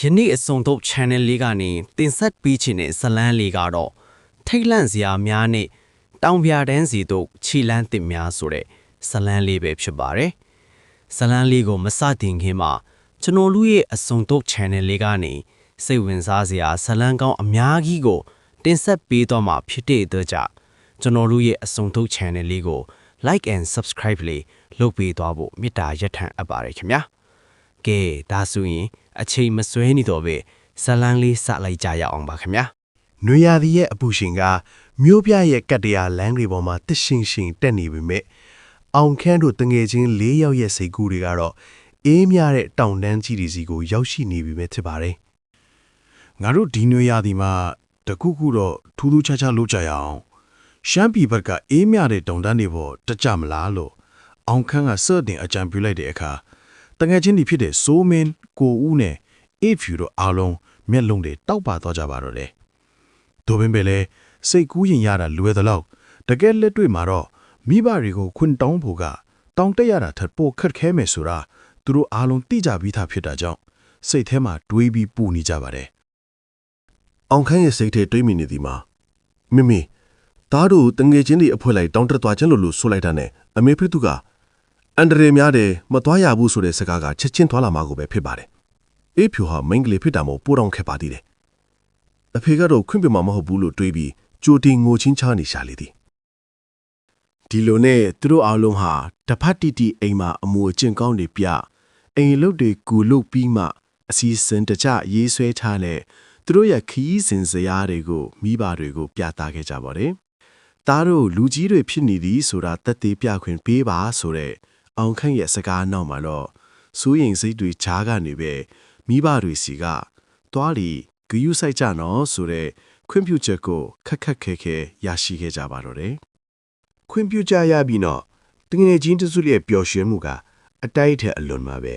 ယနေ့အစုံတော့ channel လေးကနေတင်ဆက်ပေးချင်တဲ့ဇလန်းလေးကတော့ထိတ်လန့်စရာများနဲ့တောင်ပြတန်းစီတို့ခြိလန်းတစ်များဆိုတဲ့ဇလန်းလေးပဲဖြစ်ပါတယ်။ဇလန်းလေးကိုမစတင်ခင်မှာကျွန်တော်တို့ရဲ့အစုံတော့ channel လေးကနေစိတ်ဝင်စားစရာဇလန်းကောင်းအများကြီးကိုတင်ဆက်ပေးတော့မှာဖြစ်တဲ့အတွက်ကြောင့်ကျွန်တော်တို့ရဲ့အစုံတော့ channel လေးကို like and subscribe လေးလုပ်ပေးသွားဖို့မေတ္တာရပ်ခံအပ်ပါတယ်ခင်ဗျာ။ကဲဒါဆိုရင်အချိန်မဆွဲနေတော့ပဲဇလန်းလေးစလိုက်ကြရအောင်ပါခင်ဗျာ နွေရာသီရဲ့အပူရှင်ကမြို့ပြရဲ့ကတ္တရာလမ်းတွေပေါ်မှာတစ်ရှင်ရှင်တက်နေပြီမဲ့အောင်ခန်းတို့တငယ်ချင်း၄ယောက်ရဲ့စိတ်ကူးတွေကတော့အေးမြတဲ့တောင်တန်းကြီးတွေစီကိုရောက်ရှိနေပြီမဲ့ဖြစ်ပါတယ်ငါတို့ဒီနွေရာသီမှာတခုခုတော့ထူးထူးခြားခြားလုပ်ကြရအောင်ရှမ်းပြည်ဘက်ကအေးမြတဲ့တောင်တန်းတွေပေါ်တက်ကြမလားလို့အောင်ခန်းကစော့တင်အကြံပြုလိုက်တဲ့အခါတငယ်ချင်းတွေဖြစ်တဲ့စိုးမင်းကိုဦးနဲ့အေးဖြူတို့အားလုံးမျက်လုံးတွေတောက်ပါသွားကြပါတော့တယ်။ဒိုပင်ပဲလေစိတ်ကူးရင်ရတာလွယ်သလောက်တကယ်လက်တွေ့မှာတော့မိဘတွေကိုခွင့်တောင်းဖို့ကတောင်းတရတာထပ်ပိုခက်ခဲမယ်ဆိုတာသူတို့အားလုံးသိကြပြီးသားဖြစ်တာကြောင့်စိတ်ထဲမှာတွေးပြီးပူနေကြပါတယ်။အောင်ခန်းရဲ့စိတ်ထဲတွေးမိနေသည်မှာမိသားတို့တငယ်ချင်းတွေအဖွဲလိုက်တောင်းတသွားခြင်းလို့ဆိုလိုက်တာနဲ့အမေဖေသူကအန်ဒရေများတယ်မသွားရဘူးဆိုတဲ့စကားကချက်ချင်းသွားလာမှာကိုပဲဖြစ်ပါတယ်။အေးဖြူဟာမိန်းကလေးဖြစ်တာမို့ပိုတောင်ခက်ပါသေးတယ်။အဖေကတော့ခွင့်ပြမှာမဟုတ်ဘူးလို့တွေးပြီးကြိုတင်ငိုချင်းချနေရှာလေသည်။ဒီလိုနဲ့သူတို့အားလုံးဟာတဖတ်တီတီအိမ်မှာအမူအကျင့်ကောင်းတွေပြအိမ်လုတ်တွေကူလုတ်ပြီးမှအစီအစဉ်တကျရေးဆွဲထားတဲ့သူတို့ရဲ့ခီးစဉ်စရာတွေကိုမိဘတွေကိုပြသခဲ့ကြပါတယ်။သားတို့လူကြီးတွေဖြစ်နေသည်ဆိုတာသက်သေပြခွင့်ပေးပါဆိုတဲ့အောင်ခန့်ရဲ့စကားနောက်မှာတော့စိုးရင်စိတ်တွေချားကနေပဲမိဘတွေစီကသွားလီဂယူးဆိုင်ကြနော်ဆိုတဲ့ခွင့်ပြုချက်ကိုခက်ခဲရရှိခဲ့ကြပါတော့တယ်။ခွင့်ပြုကြရပြီးတော့တငယ်ချင်းတစုရဲ့ပျော်ရွှင်မှုကအတိုက်ထက်အလွန်မှာပဲ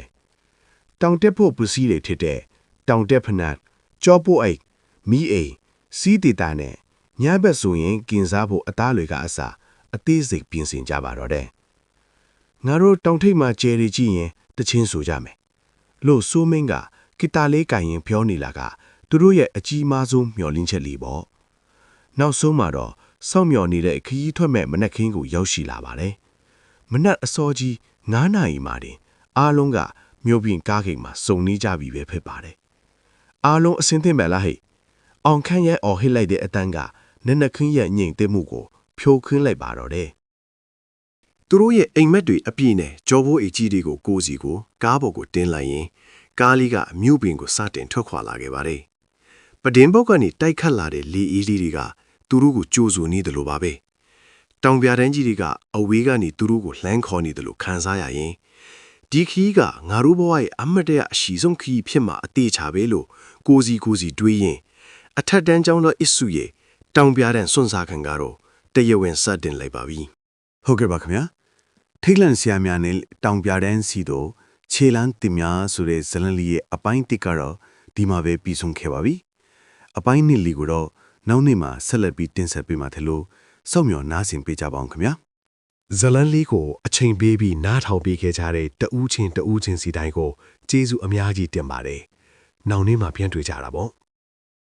။တောင်တက်ဖို့ပစ္စည်းတွေထစ်တဲ့တောင်တက်ဖနတ်ကြောပို့အိတ်မီးအိမ်စီးတီတာနဲ့ညဘက်ဆိုရင်กินစားဖို့အသားတွေကအစာအသေးစိတ်ပြင်ဆင်ကြပါတော့တယ်။ငါတို့တောင်ထိပ်မှာကျဲရီကြည့်ရင်တချင်းဆိုကြမယ်လို့စိုးမင်းကဂီတာလေးကင်ရင်ပြောနေလာကသူတို့ရဲ့အကြီးမားဆုံးမျှော်လင့်ချက်လေးပေါ့နောက်ဆုံးမှာတော့စောင့်မျှော်နေတဲ့ခရီးထွက်မဲ့မနက်ခင်းကိုရောက်ရှိလာပါတယ်မနက်အစောကြီး9 နာရီမှတင်အားလုံးကမြို့ပြင်ကားဂိတ်မှာစုံနေကြပြီပဲဖြစ်ပါတယ်အားလုံးအစင်းသင့်ပဲလားဟဲ့အောင်ခန့်ရဲ့အော်ဟစ်လိုက်တဲ့အတန်းကနက်နက်ခင်းရဲ့ညင်သိမှုကိုဖြိုးခင်းလိုက်ပါတော့တယ်သူတို့ရဲ့အိမ်မက်တွေအပြည့်နဲ့ကြောဘိုးအိတ်ကြီးတွေကိုကိုစီကိုကားပေါ်ကိုတင်းလိုက်ရင်ကားလေးကမြို့ပြင်ကိုစတင်ထွက်ခွာလာခဲ့ပါတယ်။ပဒင်းဘုတ်ကနေတိုက်ခတ်လာတဲ့လေအေးလေးတွေကသူတို့ကိုကြိုးဆိုနေတယ်လို့ပါပဲ။တောင်ပြတန်းကြီးတွေကအဝေးကနေသူတို့ကိုလှမ်းခေါ်နေတယ်လို့ခံစားရရင်ဒီခီးကငါတို့ဘဝရဲ့အမတ်တရအရှိဆုံးခီးဖြစ်မှာအသေးချပဲလို့ကိုစီတွေးရင်အထက်တန်းကျောင်းတော်အစ်စုရဲ့တောင်ပြတန်းစွန့်စားခံကတော့တရဝင်စတင်လိုက်ပါပြီ။ဟုတ်ကဲ့ပါခင်ဗျာ။ထိတ်လန့်စရာများနဲ့တောင်ပြတန်းစီတို့ခြေလန်းတင်များဆိုတဲ့ဇလန်လီရဲ့အပိုင်းတစ်ကတော့ဒီမှာပဲပြီးဆုံးခဲ့ပါပြီ။အပိုင်းနှစ်လီကိုတော့နောက်နေ့မှာဆက်လက်ပြီးတင်ဆက်ပေးမှာတယ်လို့စောင့်မျှော်နားဆင်ပေးကြပါအောင်ခင်ဗျာ။ဇလန်လီကိုအချိန်ပေးပြီးနားထောင်ပေးခဲ့ကြတဲ့တဦးချင်းစီတိုင်းကိုကျေးဇူးအများကြီးတင်ပါတယ်။နောက်နေ့မှာပြန်တွေ့ကြတာပေါ့။